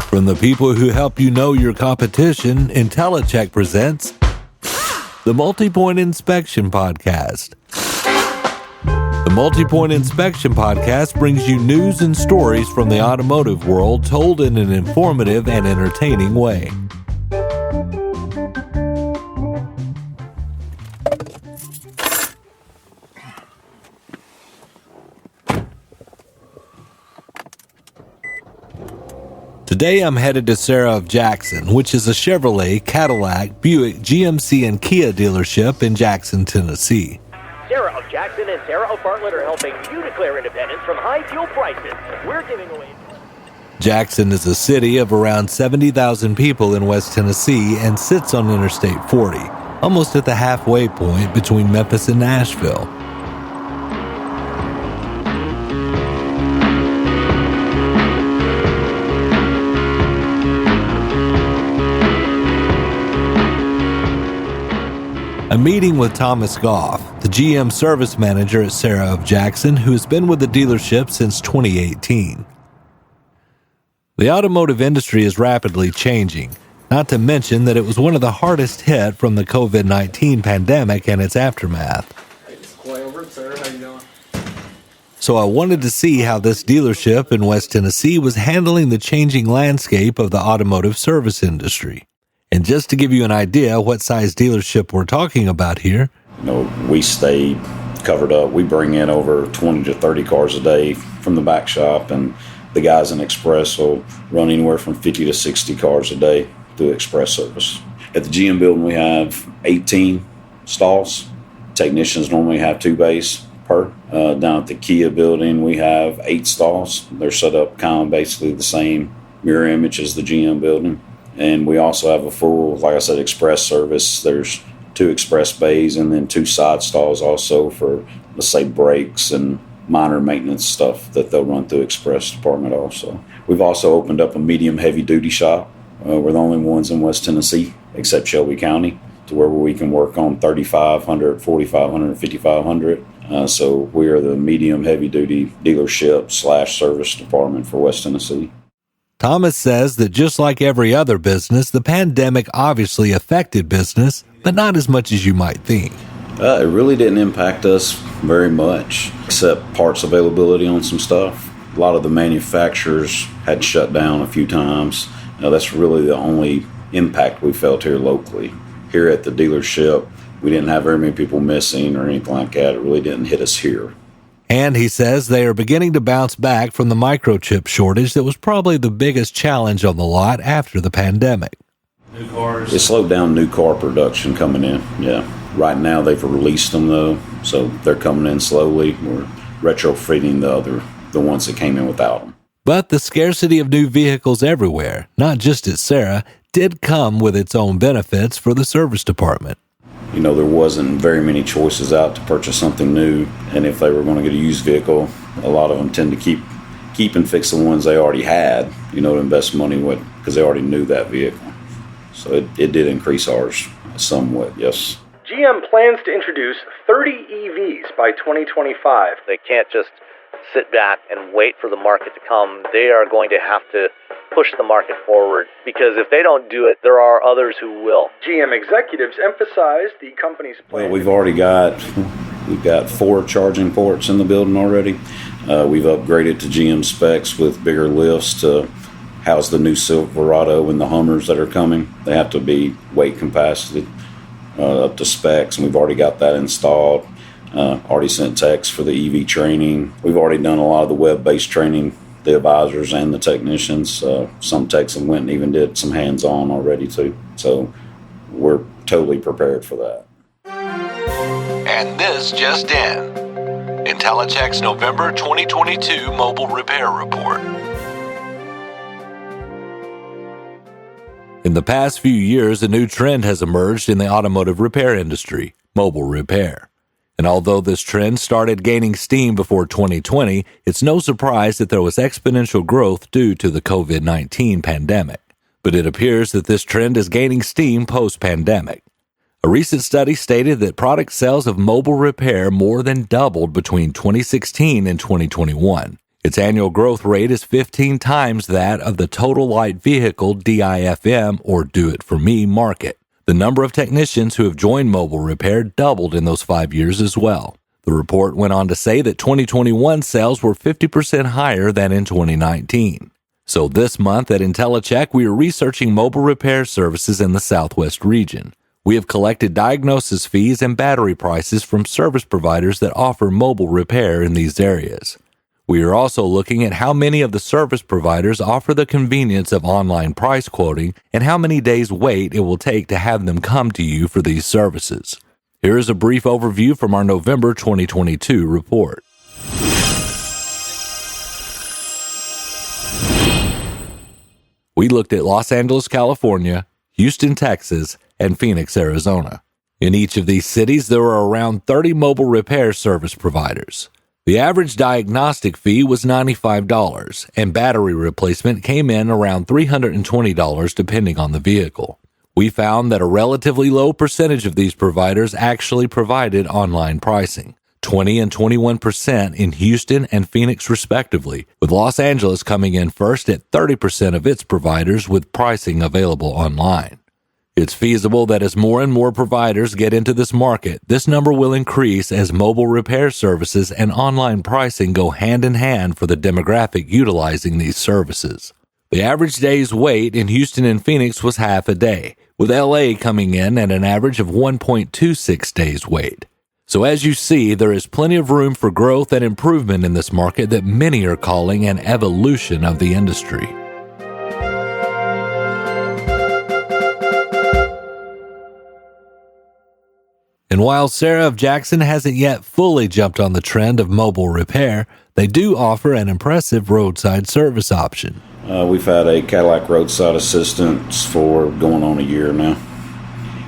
From the people who help you know your competition, InteliChek presents the Multi-Point Inspection Podcast. The Multi-Point Inspection Podcast brings you news and stories from the automotive world told in an informative and entertaining way. Today I'm headed to Serra of Jackson, which is a Chevrolet, Cadillac, Buick, GMC, and Kia dealership in Jackson, Tennessee. Serra of Jackson and Serra of Bartlett are helping you declare independence from high fuel prices. We're giving away... Jackson is a city of around 70,000 people in West Tennessee and sits on Interstate 40, almost at the halfway point between Memphis and Nashville. I'm meeting with Thomas Gaugh, the GM Service Manager at Serra of Jackson, who has been with the dealership since 2018. The automotive industry is rapidly changing, not to mention that it was one of the hardest hit from the COVID-19 pandemic and its aftermath. Hey, it's Clay over at Serra. How you doing? So I wanted to see how this dealership in West Tennessee was handling the changing landscape of the automotive service industry. And just to give you an idea what size dealership we're talking about here. We stay covered up. We bring in over 20 to 30 cars a day from the back shop, and the guys in Express will run anywhere from 50 to 60 cars a day through Express service. At the GM building, we have 18 stalls. Technicians normally have 2 bays per. Down at the Kia building, we have 8 stalls. They're set up kind of basically the same mirror image as the GM building. And we also have a full, like I said, Express service. There's 2 Express bays and then 2 side stalls also for, let's say, brakes and minor maintenance stuff that they'll run through Express department also. We've also opened up a medium heavy duty shop. We're the only ones in West Tennessee, except Shelby County, to where we can work on 3,500, 4,500, 5,500. So we are the medium heavy duty dealership / service department for West Tennessee. Thomas says that just like every other business, the pandemic obviously affected business, but not as much as you might think. It really didn't impact us very much, except parts availability on some stuff. A lot of the manufacturers had shut down a few times. That's really the only impact we felt here locally. Here at the dealership, we didn't have very many people missing or anything like that. It really didn't hit us here. And he says they are beginning to bounce back from the microchip shortage that was probably the biggest challenge on the lot after the pandemic. New cars. It slowed down new car production coming in, yeah. Right now they've released them though, so they're coming in slowly. We're retrofitting the ones that came in without them. But the scarcity of new vehicles everywhere, not just at Serra, did come with its own benefits for the service department. There wasn't very many choices out to purchase something new, and if they were going to get a used vehicle, a lot of them tend to keep and fix the ones they already had, to invest money with, because they already knew that vehicle. So it did increase ours somewhat, yes. GM plans to introduce 30 EVs by 2025. They can't just sit back and wait for the market to come. They are going to have to push the market forward, because if they don't do it, there are others who will. GM executives emphasize the company's plan. Well, we've got 4 charging ports in the building already. We've upgraded to GM specs with bigger lifts to house the new Silverado and the Hummers that are coming. They have to be weight capacity up to specs, and we've already got that installed. Already sent techs for the EV training. We've already done a lot of the web-based training, the advisors and the technicians. Some techs have went and even did some hands-on already too. So we're totally prepared for that. And this just in. InteliChek's November 2022 Mobile Repair Report. In the past few years, a new trend has emerged in the automotive repair industry, mobile repair. And although this trend started gaining steam before 2020, it's no surprise that there was exponential growth due to the COVID-19 pandemic. But it appears that this trend is gaining steam post-pandemic. A recent study stated that product sales of mobile repair more than doubled between 2016 and 2021. Its annual growth rate is 15 times that of the total light vehicle DIFM or Do It For Me market. The number of technicians who have joined mobile repair doubled in those 5 years as well. The report went on to say that 2021 sales were 50% higher than in 2019. So this month at InteliChek, we are researching mobile repair services in the Southwest region. We have collected diagnosis fees and battery prices from service providers that offer mobile repair in these areas. We are also looking at how many of the service providers offer the convenience of online price quoting and how many days wait it will take to have them come to you for these services. Here is a brief overview from our November 2022 report. We looked at Los Angeles, California, Houston, Texas, and Phoenix, Arizona. In each of these cities, there were around 30 mobile repair service providers. The average diagnostic fee was $95, and battery replacement came in around $320 depending on the vehicle. We found that a relatively low percentage of these providers actually provided online pricing, 20 and 21% in Houston and Phoenix respectively, with Los Angeles coming in first at 30% of its providers with pricing available online. It's feasible that as more and more providers get into this market, this number will increase as mobile repair services and online pricing go hand in hand for the demographic utilizing these services. The average day's wait in Houston and Phoenix was half a day, with LA coming in at an average of 1.26 days wait. So as you see, there is plenty of room for growth and improvement in this market that many are calling an evolution of the industry. And while Serra of Jackson hasn't yet fully jumped on the trend of mobile repair, they do offer an impressive roadside service option. We've had a Cadillac roadside assistance for going on a year now.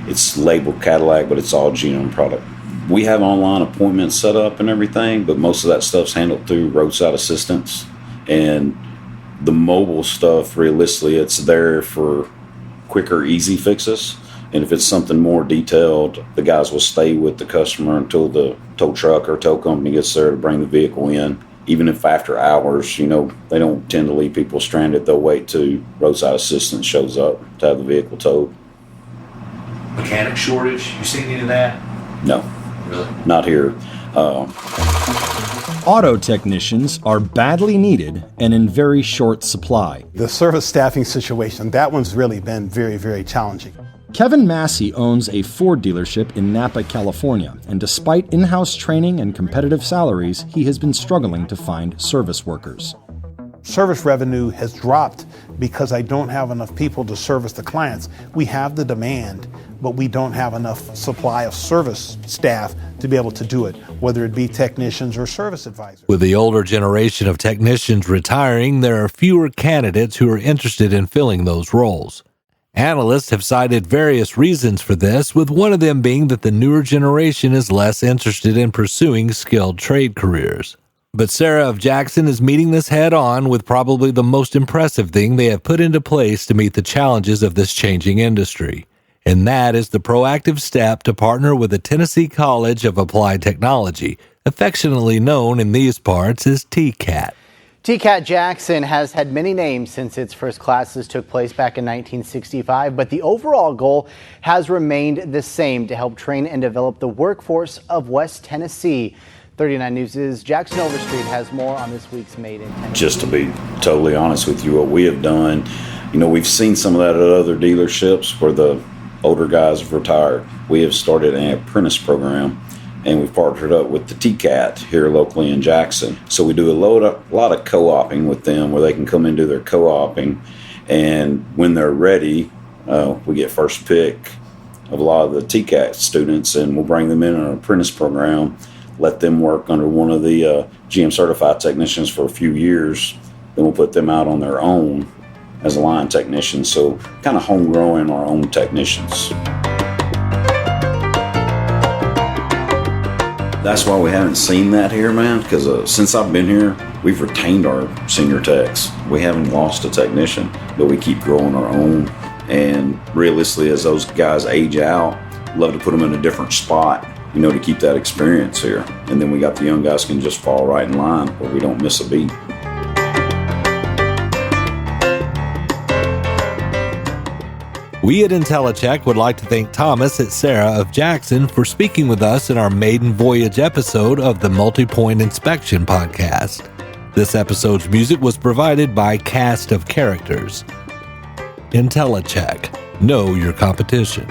It's labeled Cadillac, but it's all GM product. We have online appointments set up and everything, but most of that stuff's handled through roadside assistance. And the mobile stuff, realistically, it's there for quicker, easy fixes. And if it's something more detailed, the guys will stay with the customer until the tow truck or tow company gets there to bring the vehicle in. Even if after hours, they don't tend to leave people stranded, they'll wait till roadside assistance shows up to have the vehicle towed. Mechanic shortage, you seen any of that? No, Really? Not here. Auto technicians are badly needed and in very short supply. The service staffing situation, that one's really been very, very challenging. Kevin Massey owns a Ford dealership in Napa, California, and despite in-house training and competitive salaries, he has been struggling to find service workers. Service revenue has dropped because I don't have enough people to service the clients. We have the demand, but we don't have enough supply of service staff to be able to do it, whether it be technicians or service advisors. With the older generation of technicians retiring, there are fewer candidates who are interested in filling those roles. Analysts have cited various reasons for this, with one of them being that the newer generation is less interested in pursuing skilled trade careers. But Serra of Jackson is meeting this head on with probably the most impressive thing they have put into place to meet the challenges of this changing industry. And that is the proactive step to partner with the Tennessee College of Applied Technology, affectionately known in these parts as TCAT. TCAT Jackson has had many names since its first classes took place back in 1965, but the overall goal has remained the same: to help train and develop the workforce of West Tennessee. 39 News' Jackson Overstreet has more on this week's Made in Tennessee. Just to be totally honest with you, what we have done, we've seen some of that at other dealerships where the older guys have retired. We have started an apprentice program, and we've partnered up with the TCAT here locally in Jackson. So we do a lot of co-oping with them where they can come and do their co-oping, and when they're ready, we get first pick of a lot of the TCAT students, and we'll bring them in an apprentice program, let them work under one of the GM certified technicians for a few years, then we'll put them out on their own as a line technician, so kind of homegrowing our own technicians. That's why we haven't seen that here, man, because since I've been here, we've retained our senior techs. We haven't lost a technician, but we keep growing our own. And realistically, as those guys age out, love to put them in a different spot, to keep that experience here. And then we got the young guys can just fall right in line where we don't miss a beat. We at InteliChek would like to thank Thomas at Serra of Jackson for speaking with us in our maiden voyage episode of the Multi-Point Inspection podcast. This episode's music was provided by Cast of Characters. InteliChek. Know your competition.